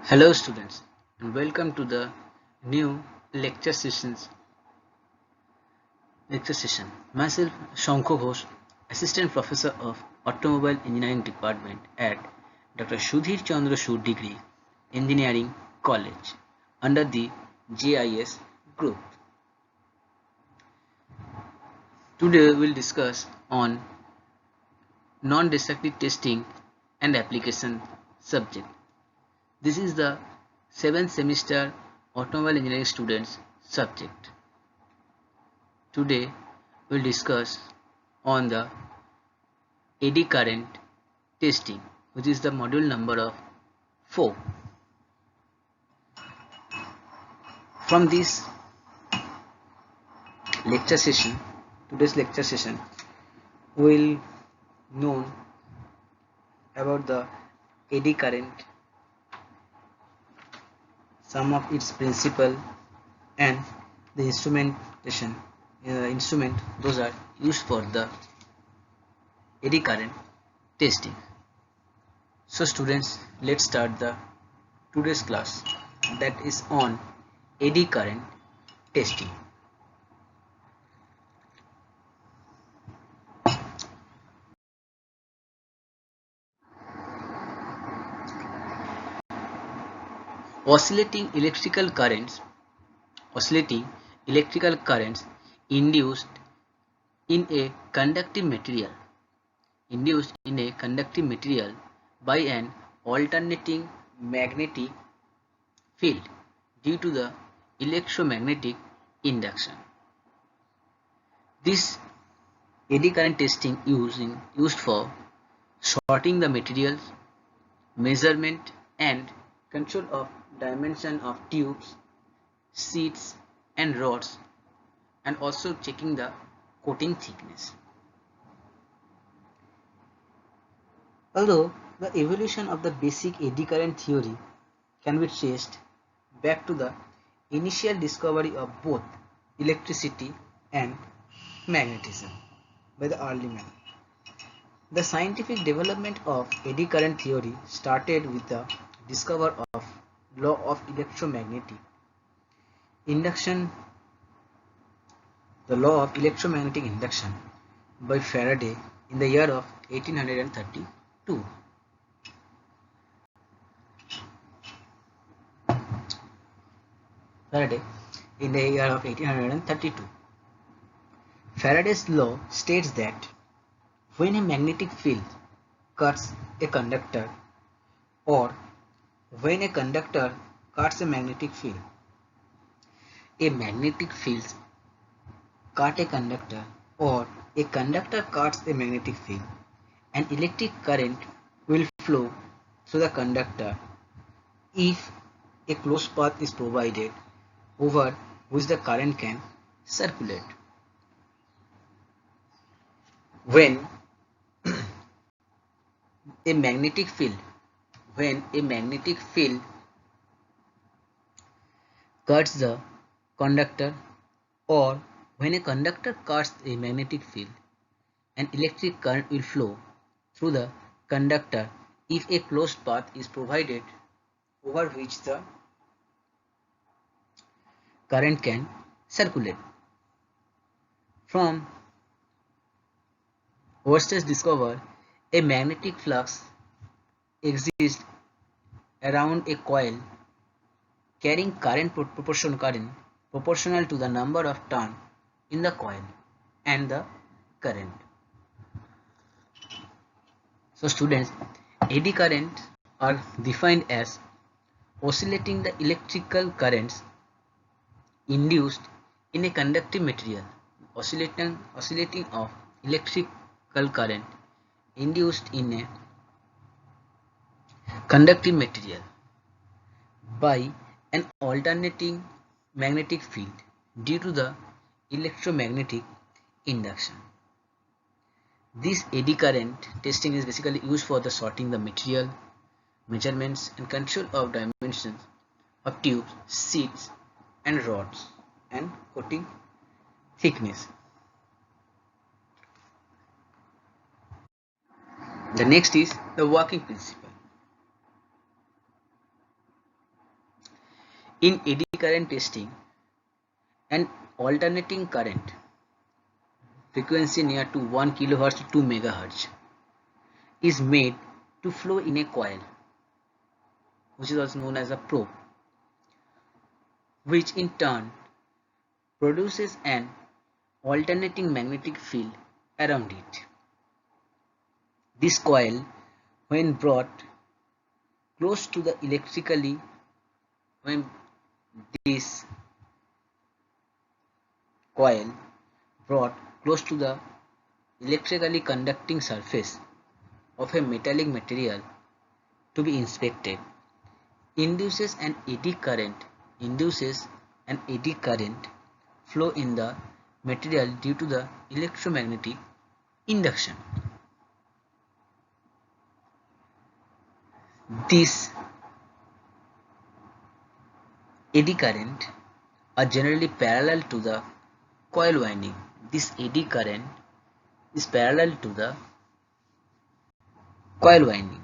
Hello students and welcome to the new lecture session. Myself Shankho Ghosh, Assistant Professor of Automobile Engineering Department at Dr. Sudhir Chandra Sood Degree Engineering College under the JIS group. Today we will discuss on non-destructive testing and application subject. This is the 7th semester automobile engineering students subject. Today we'll discuss on the eddy current testing, which is the module number of 4. From this today's lecture session, we'll know about the eddy current, some of its principle and the instrumentation. Instrument those are used for the eddy current testing. So students, let's start the today's class, that is on eddy current testing. Oscillating electrical currents induced in a conductive material by an alternating magnetic field due to the electromagnetic induction. This eddy current testing used for sorting the materials, measurement and control of dimension of tubes, sheets and rods, and also checking the coating thickness. Although the evolution of the basic eddy current theory can be traced back to the initial discovery of both electricity and magnetism by the early man, the scientific development of eddy current theory started with the discovery of law of electromagnetic induction, by Faraday in the year of 1832. Faraday's law states that when a magnetic field cuts a conductor, or when a conductor cuts a magnetic field, a magnetic field cut a conductor, or a conductor cuts a magnetic field, an electric current will flow through the conductor if a closed path is provided over which the current can circulate. When a magnetic field cuts the conductor, or when a conductor cuts a magnetic field, an electric current will flow through the conductor if a closed path is provided over which the current can circulate. From Oersted discovered a magnetic flux exists around a coil carrying current proportional to the number of turns in the coil and the current. So students, eddy currents are defined as oscillating the electrical currents induced in a conductive material, oscillating of electrical current induced in a conductive material by an alternating magnetic field due to the electromagnetic induction. This eddy current testing is basically used for the sorting the material, measurements and control of dimensions of tubes, sheets and rods, and coating thickness. The next is the working principle. In eddy current testing, an alternating current frequency near to 1 kHz to 2 MHz is made to flow in a coil, which is also known as a probe, which in turn produces an alternating magnetic field around it. This coil, when brought close to the electrically, when this coil brought close to the electrically conducting surface of a metallic material to be inspected, induces an eddy current flow in the material due to the electromagnetic induction. These eddy current are generally parallel to the coil winding. This eddy current is parallel to the coil winding.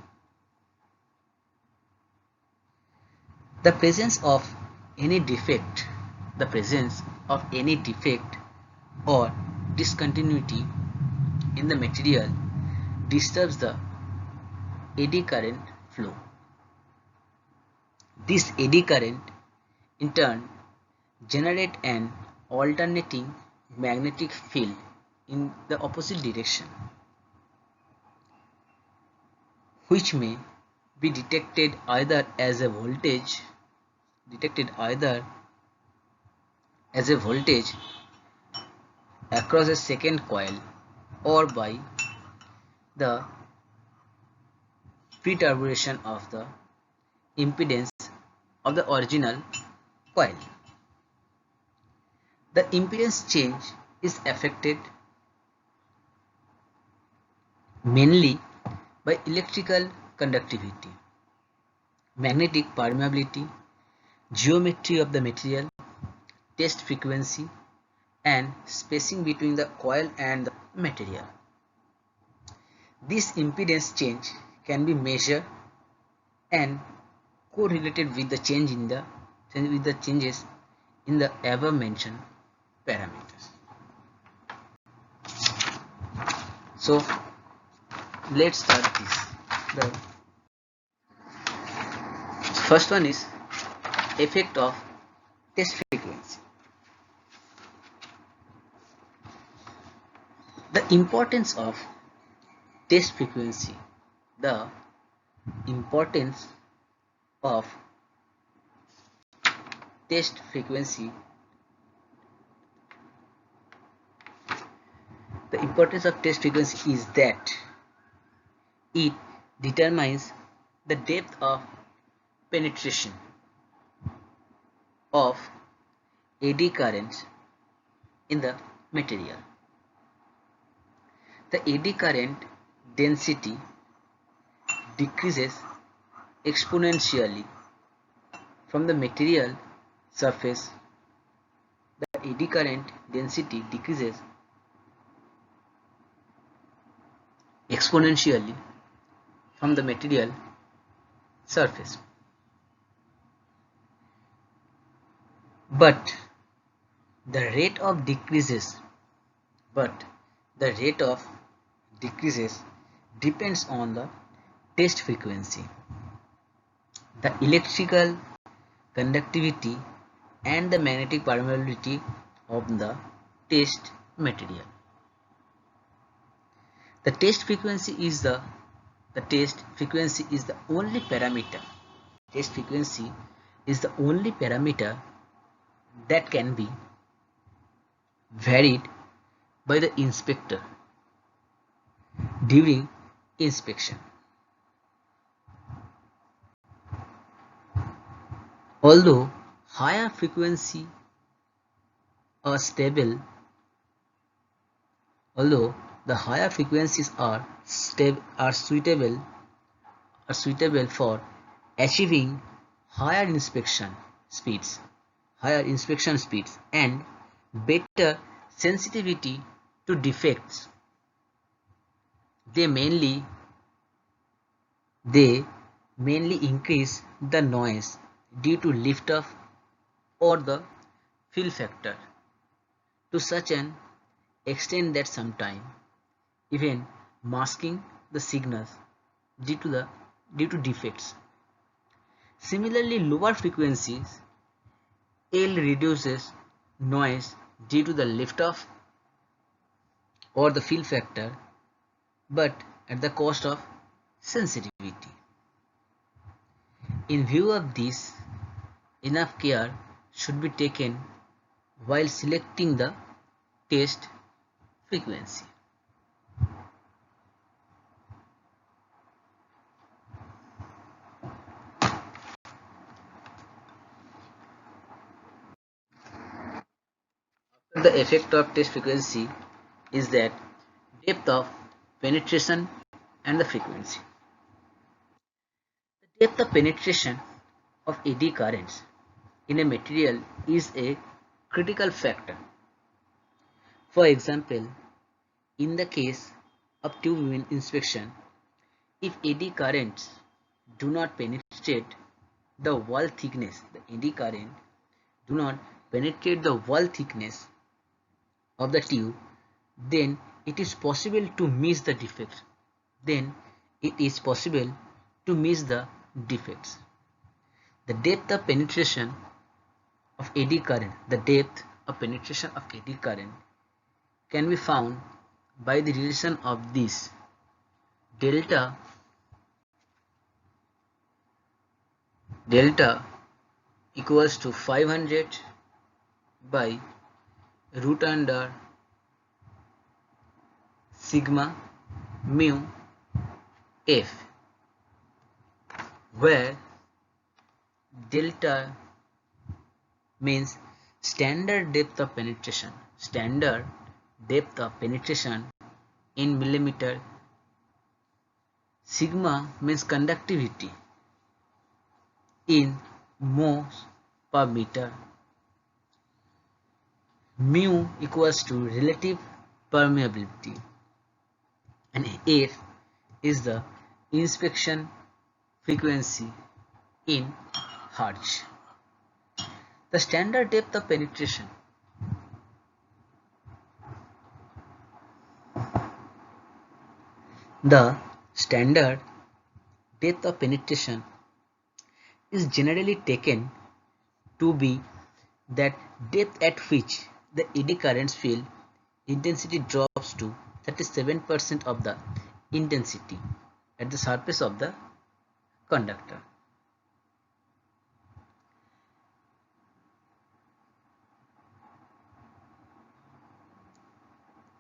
The presence of any defect or discontinuity in the material disturbs the eddy current flow. This eddy current in turn generate an alternating magnetic field in the opposite direction, which may be detected either as a voltage across a second coil or by the perturbation of the impedance of the original coil. The impedance change is affected mainly by electrical conductivity, magnetic permeability, geometry of the material, test frequency, and spacing between the coil and the material. This impedance change can be measured and correlated with the changes in the above mentioned parameters. So let's start this. The first one is effect of test frequency. The importance of test frequency. The importance of test frequency. The importance of test frequency is that it determines the depth of penetration of eddy currents in the material. The eddy current density decreases exponentially from the material surface. The eddy current density decreases exponentially from the material surface. But the rate of decreases depends on the test frequency, the electrical conductivity, and the magnetic permeability of the test material. The test frequency is the only parameter. Test frequency is the only parameter that can be varied by the inspector during inspection. Although higher frequency are stable, although the higher frequencies are suitable for achieving higher inspection speeds and better sensitivity to defects, they mainly increase the noise due to lift off or the fill factor to such an extent that sometimes even masking the signals due to defects. Similarly, lower frequencies L reduces noise due to the liftoff or the fill factor, but at the cost of sensitivity. In view of this, enough care should be taken while selecting the test frequency. The effect of test frequency is that depth of penetration and the frequency. The depth of penetration of eddy currents in a material is a critical factor. For example, in the case of tube inspection, if eddy currents do not penetrate the wall thickness, the eddy current do not penetrate the wall thickness of the tube, then it is possible to miss the defects. The depth of penetration of eddy current, can be found by the relation of this delta equals to 500 by root under sigma mu f, where delta means standard depth of penetration in millimeter, sigma means conductivity in moles per meter, mu equals to relative permeability, and f is the inspection frequency in hertz. The standard depth of penetration is generally taken to be that depth at which the eddy currents field intensity drops to 37% of the intensity at the surface of the conductor.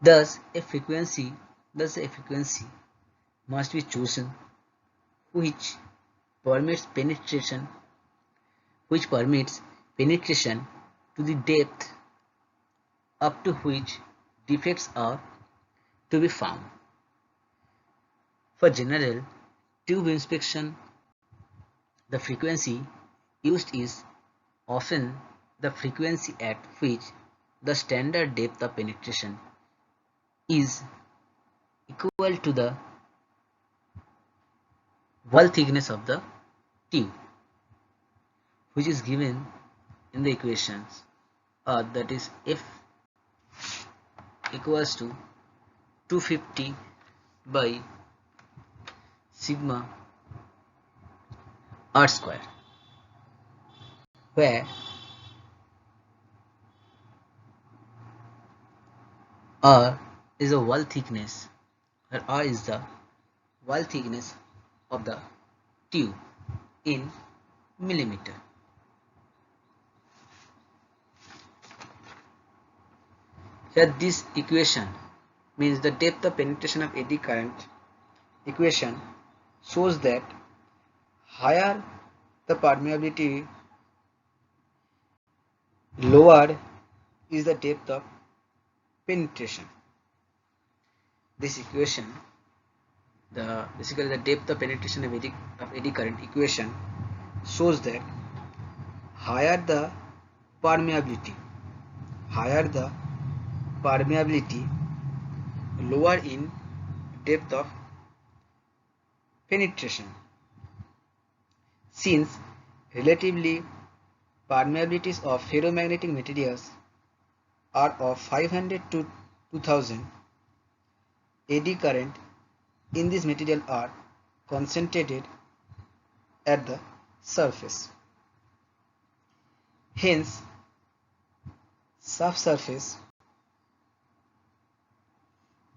Thus, a frequency must be chosen which permits penetration to the depth up to which defects are to be found. For general tube inspection, the frequency used is often the frequency at which the standard depth of penetration is equal to the wall thickness of the tube, which is given in the equations, that is F equals to 250 by sigma r square, where R is the wall thickness, of the tube in millimeter. Here this equation means the depth of penetration of eddy current equation shows that higher the permeability, lower is the depth of penetration. This equation, basically the depth of penetration of eddy current equation shows that higher the permeability, lower in depth of penetration, since relatively permeabilities of ferromagnetic materials are of 500 to 2000. Eddy current in this material are concentrated at the surface. Hence, subsurface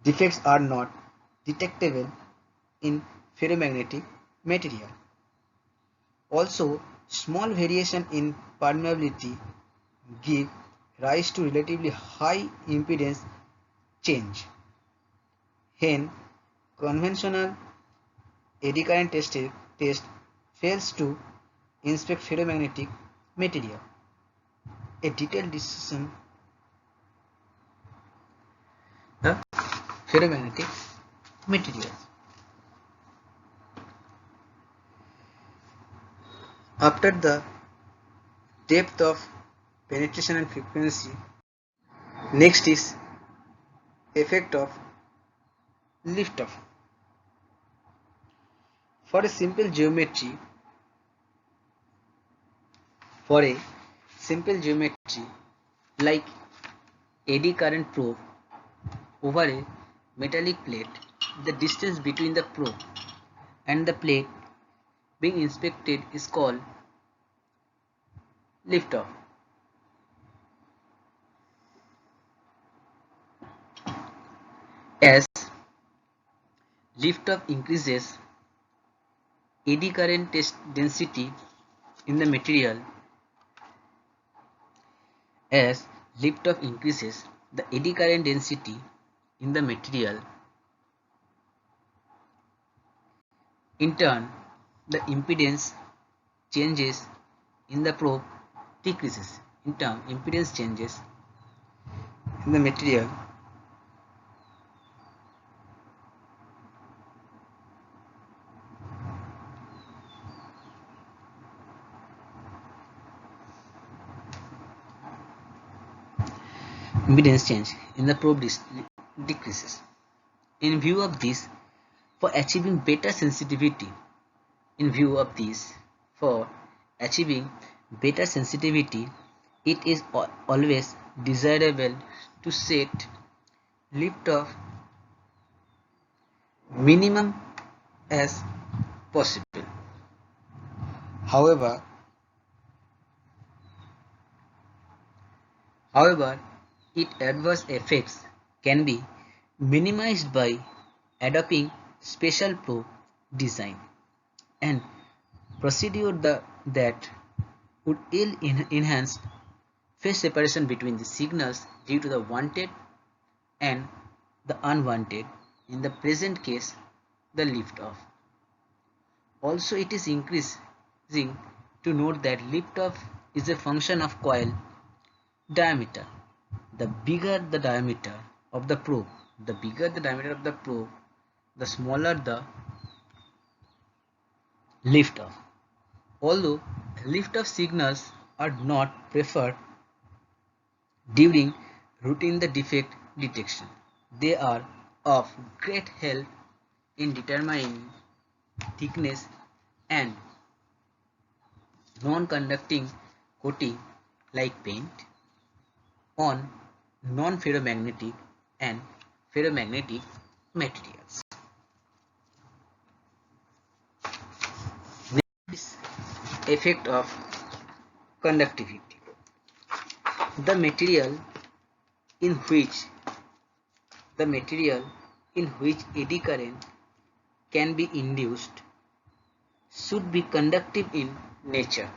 defects are not detectable in ferromagnetic material. Also, small variation in permeability give rise to relatively high impedance change. Hence, conventional eddy current test fails to inspect ferromagnetic material. A detailed discussion of ferromagnetic materials. After the depth of penetration and frequency, next is effect of liftoff. For a simple geometry like eddy current probe over a metallic plate, the distance between the probe and the plate being inspected is called liftoff. As liftoff increases eddy current density in the material, as liftoff increases the eddy current density in the material, in turn the impedance changes in the probe decreases. In turn, impedance changes in the material decreases. In view of this, for achieving better sensitivity, it is always desirable to set liftoff minimum as possible. However, its adverse effects can be minimized by adopting special probe design and procedure that would enhance phase separation between the signals due to the wanted and the unwanted, in the present case the liftoff. Also, it is increasing to note that liftoff is a function of coil diameter. The bigger the diameter of the probe, the smaller the liftoff. Although liftoff signals are not preferred during routine defect detection, they are of great help in determining thickness and non-conducting coating like paint on non-ferromagnetic and ferromagnetic materials. This effect of conductivity. The material in which eddy current can be induced should be conductive in nature.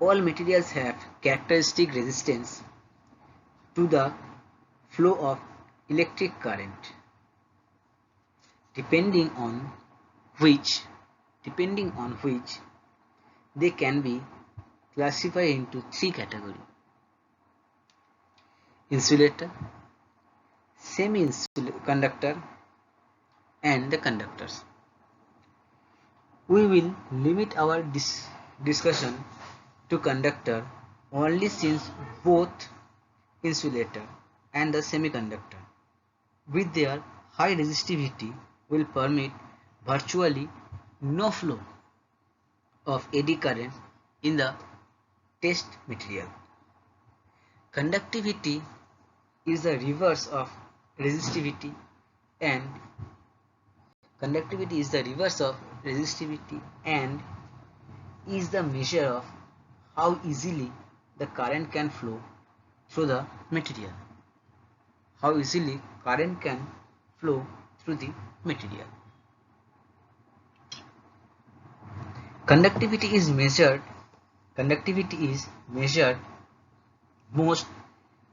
All materials have characteristic resistance to the flow of electric current, depending on which they can be classified into three categories: insulator, semi-conductor, and the conductors. We will limit our discussion to conductor only, since both insulator and the semiconductor, with their high resistivity, will permit virtually no flow of eddy current in the test material. Conductivity is the reverse of resistivity and is the measure of how easily the current can flow through the material. How easily current can flow through the material. Conductivity is measured most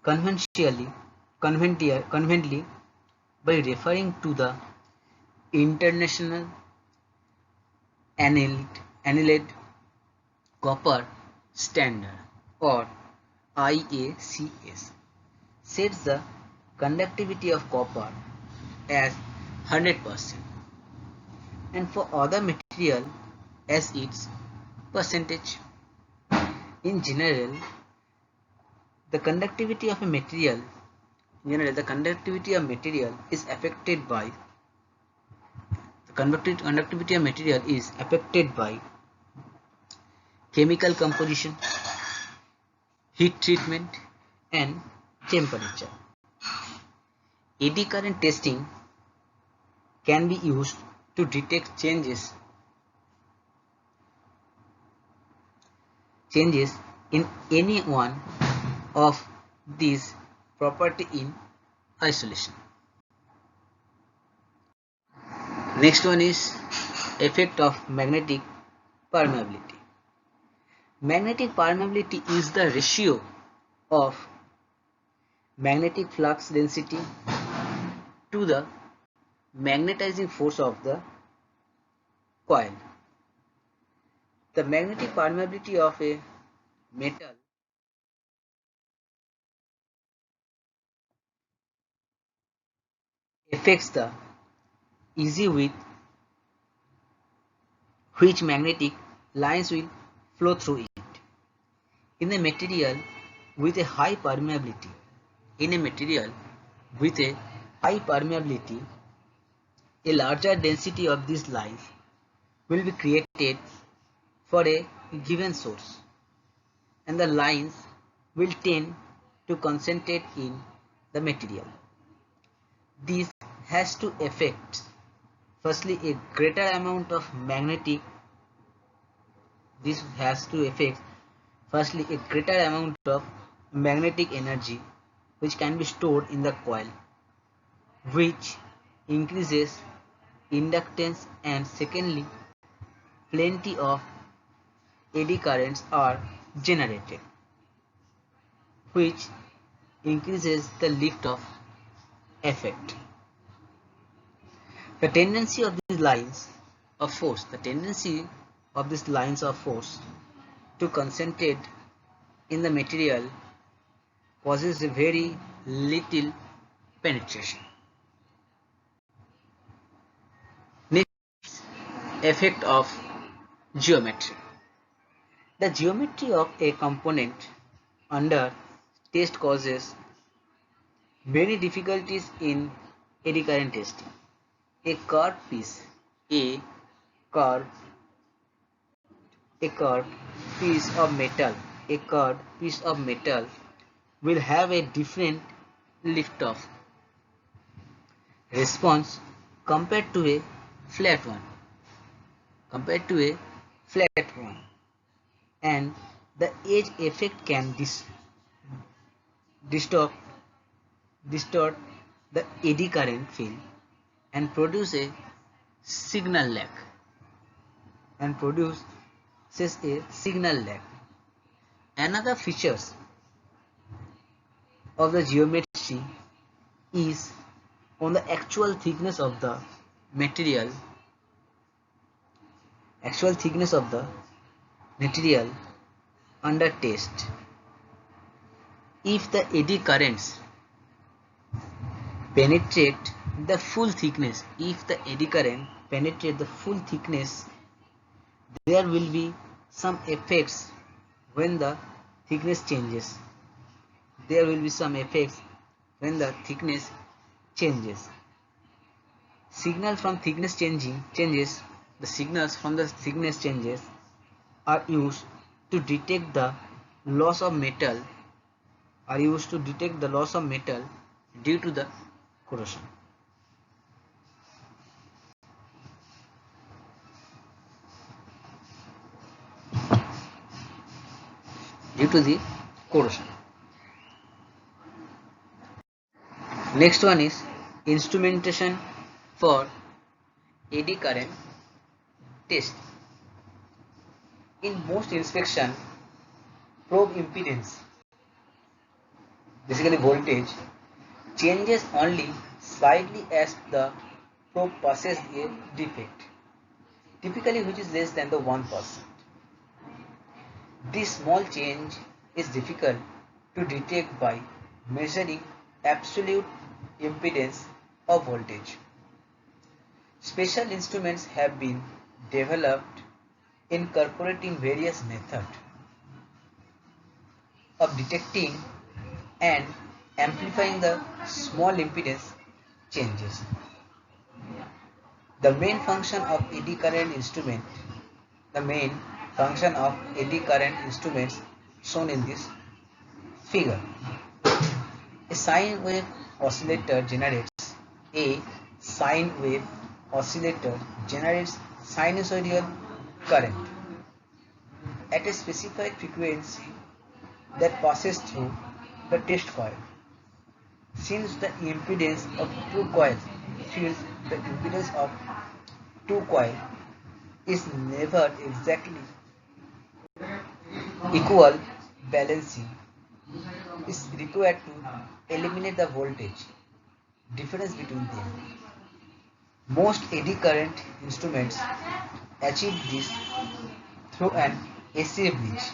conveniently by referring to the International Annealed Copper Standard or IACS sets the conductivity of copper as 100% and for other material as its percentage. In general, the conductivity of material is affected by chemical composition, heat treatment, and temperature. Eddy current testing can be used to detect changes in any one of these property in isolation. Next one is effect of magnetic permeability. Magnetic permeability is the ratio of magnetic flux density to the magnetizing force of the coil. The magnetic permeability of a metal affects the ease with which magnetic lines will flow through it. In a material with a high permeability, a larger density of these lines will be created for a given source, and the lines will tend to concentrate in the material. This has to affect firstly a greater amount of magnetic energy which can be stored in the coil, which increases inductance, and secondly plenty of eddy currents are generated, which increases the lift of effect. The tendency of these lines of force to concentrate in the material causes a very little penetration. Next, effect of geometry. The geometry of a component under test causes many difficulties in eddy current testing. A curved piece of metal will have a different lift-off response compared to a flat one, and the edge effect can distort the eddy current field and produce a signal lag. Another features of the geometry is on the actual thickness of the material under test. If the eddy currents penetrate the full thickness, there will be some effects when the thickness changes. Signals from thickness changes are used to detect the loss of metal are used to detect the loss of metal due to the corrosion. Due to the corrosion. Next one is instrumentation for eddy current test. In most inspection, probe impedance, basically voltage, changes only slightly as the probe passes a defect, typically which is less than the 1%. This small change is difficult to detect by measuring absolute impedance of voltage. Special instruments have been developed incorporating various methods of detecting and amplifying the small impedance changes. The main function of eddy current instruments shown in this figure. A sine wave oscillator generates sinusoidal current at a specified frequency that passes through the test coil. Since the impedance of two coils is never exactly equal, balancing is required to eliminate the voltage difference between them. Most eddy current instruments achieve this through an AC bridge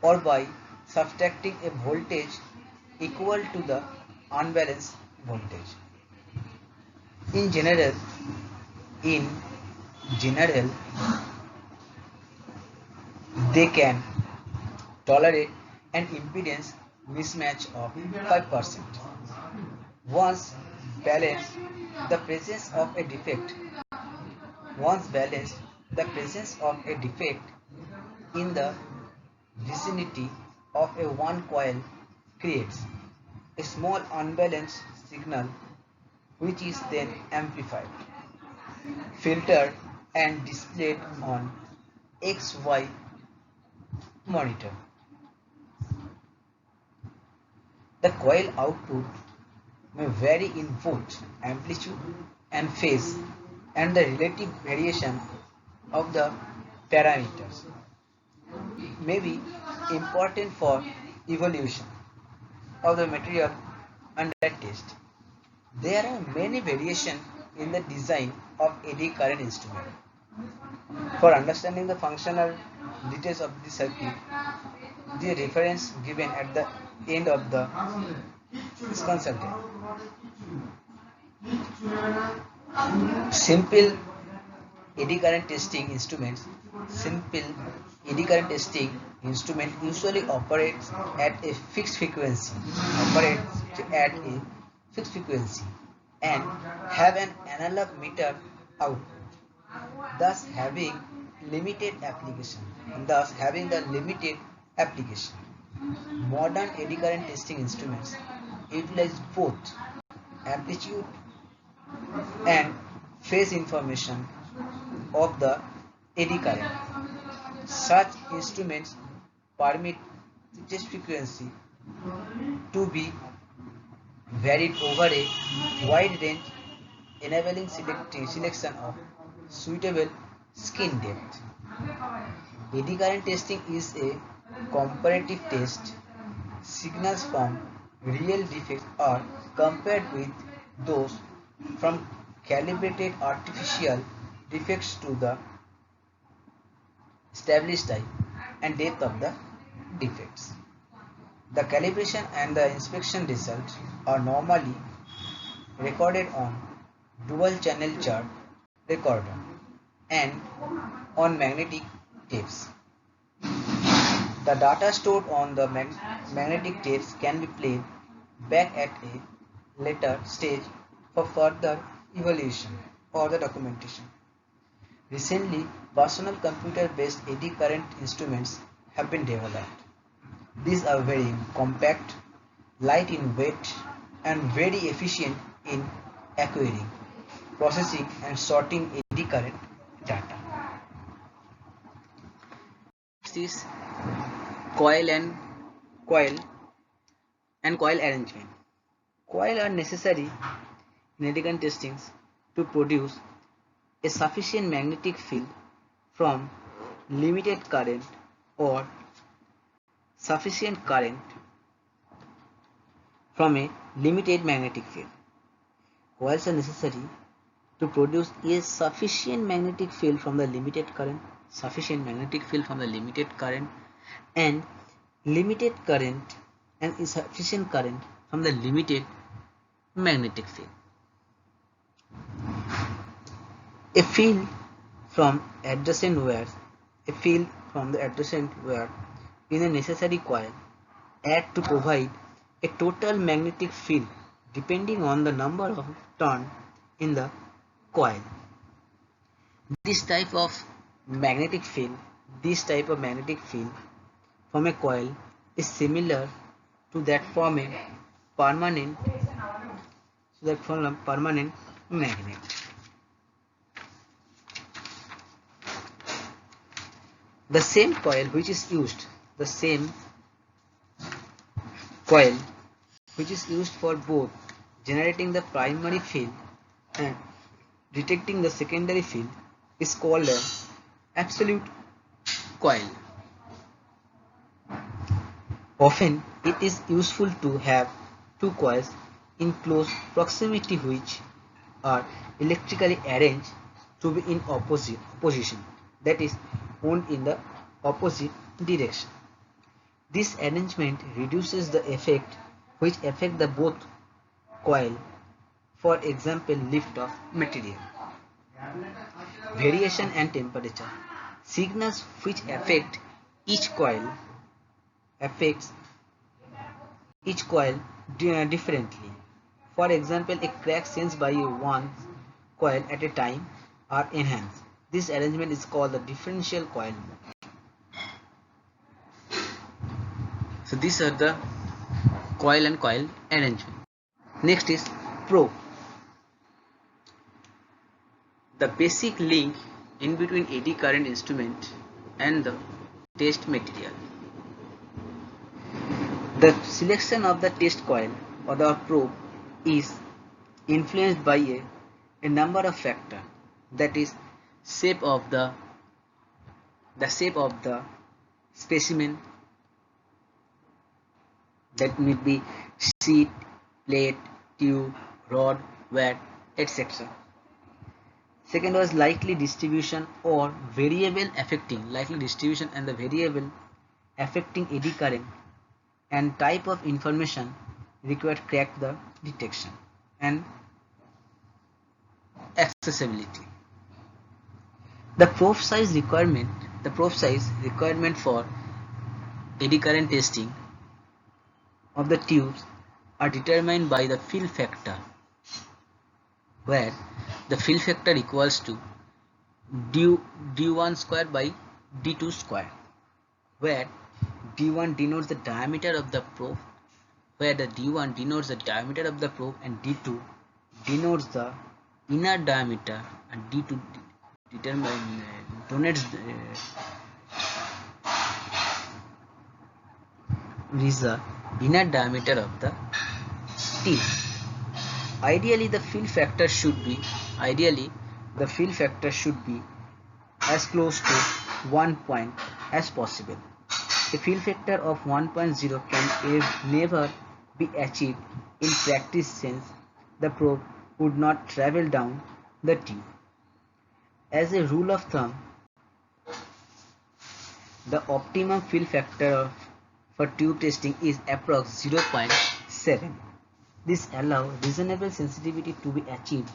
or by subtracting a voltage equal to the unbalanced voltage. In general, they can tolerate an impedance mismatch of 5%. Once balanced, the presence of a defect in the vicinity of a one coil creates a small unbalanced signal which is then amplified, filtered and displayed on XY monitor. The coil output may vary in both amplitude and phase, and the relative variation of the parameters may be important for evaluation of the material under test. There are many variations in the design of eddy current instrument. For understanding the functional details of the circuit, the reference given at the end of the is consulted. Simple eddy current testing usually operates at a fixed frequency and have an analog meter output, thus having the limited application. Modern eddy current testing instruments utilize both amplitude and phase information of the eddy current. Such instruments permit the test frequency to be varied over a wide range, enabling selection of suitable skin depth. Eddy current testing is a comparative test. Signals from real defects are compared with those from calibrated artificial defects to the established type and depth of the defects. The calibration and the inspection results are normally recorded on dual channel chart recorder and on magnetic tapes. The data stored on the magnetic tapes can be played back at a later stage for further evaluation or the documentation. Recently, Personal computer-based eddy current instruments have been developed. These are very compact, light in weight, and very efficient in acquiring, processing, and sorting eddy current data. Next is coil and coil coil arrangement. Coil are necessary in eddy current testings to produce a sufficient magnetic field from limited current or sufficient current from a limited magnetic field. Coils are necessary to produce a sufficient magnetic field from the limited current, and limited current and insufficient current from the limited magnetic field. A field from the adjacent wire in a necessary coil act to provide a total magnetic field depending on the number of turns in the coil. This type of magnetic field from a coil is similar to that from a permanent magnet. The same coil which is used for both generating the primary field and detecting the secondary field is called an absolute coil. Often it is useful to have two coils in close proximity which are electrically arranged to be in opposition, that is, wound in the opposite direction. This arrangement reduces the effect which affect the both coil, for example lift of material, variation and temperature. Signals which affect each coil differently. For example, a crack sensed by one coil at a time are enhanced. This arrangement is called the differential coil mode. So these are the coil and coil arrangement. Next is probe. The basic link in between eddy current instrument and the test material. The selection of the test coil or the probe is influenced by a number of factors, that is shape of the specimen, that may be sheet, plate, tube, rod, wet, etc. Second was likely distribution or variable affecting eddy current and type of information required to crack the detection and accessibility. The probe size requirement for eddy current testing of the tubes are determined by the fill factor, where the fill factor equals to d1 square by d2 square, where d1 denotes the diameter of the probe, and d2 denotes the inner diameter, and d2 denotes the inner diameter of the tube. Ideally, the fill factor should be as close to 1 point as possible. A fill factor of 1.0 can never be achieved in practice, since the probe would not travel down the tube. As a rule of thumb, the optimum fill factor for tube testing is approx 0.7. This allows reasonable sensitivity to be achieved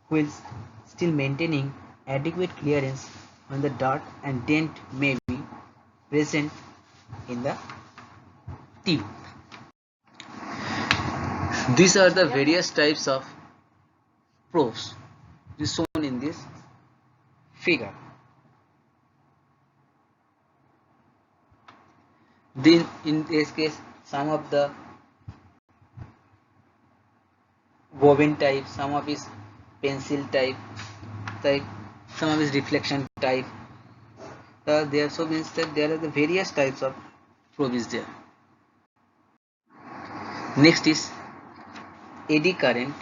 whilst still maintaining adequate clearance when the dart and dent may be present in the tube. These are the various types of probes shown in this figure. Then in this case, some of the woven type, some of is pencil type, some of is reflection type. There so means that there are the various types of probe is there. Next is eddy current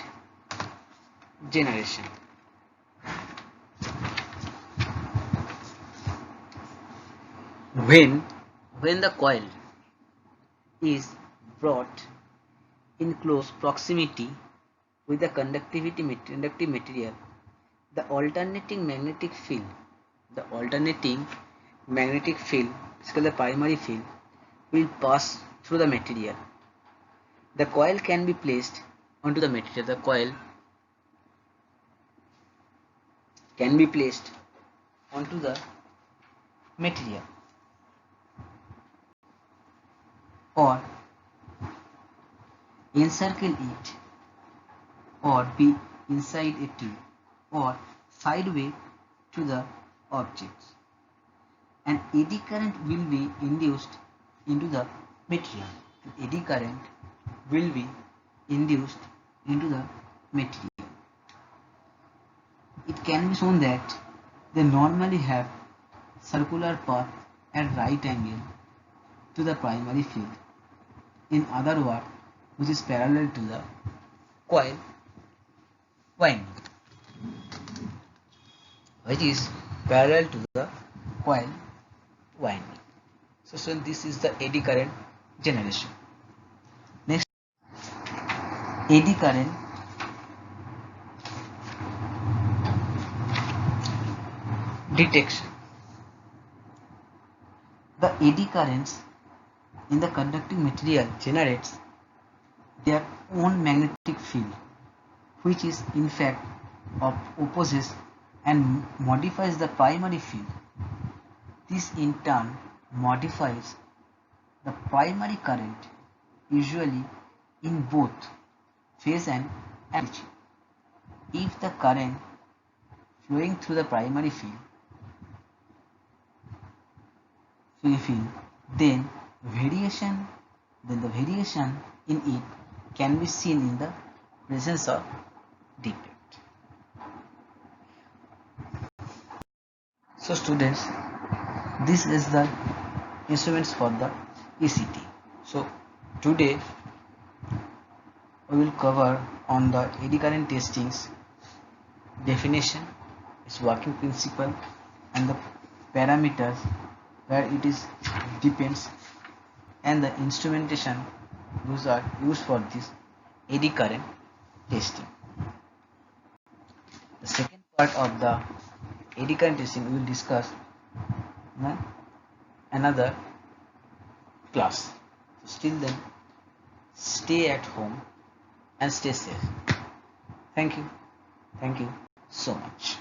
generation. When the coil is brought in close proximity with the conductive material, the alternating magnetic field, basically the primary field, will pass through the material. The coil can be placed onto the material. The coil can be placed onto the material or encircle it or be inside a tube or sideways to the objects. An eddy current will be induced into the material. An eddy current will be induced into the material. It can be shown that they normally have circular path at right angle to the primary field. In other words, which is parallel to the coil winding. Which is parallel to the coil winding. So this is the eddy current generation. Next, eddy current detection. The eddy currents in the conducting material generates their own magnetic field, which is in fact opposes and modifies the primary field. This in turn modifies the primary current, usually in both phase and amplitude. If the current flowing through the primary field, then the variation in it can be seen in the presence of defect. So students, this is the instruments for the ECT. So today we will cover on the eddy current testings, definition, its working principle, and the parameters where it is depends, and the instrumentation those are used for this eddy current testing. The second part of the eddy current testing we will discuss in another class. So till then, stay at home and stay safe. Thank you so much.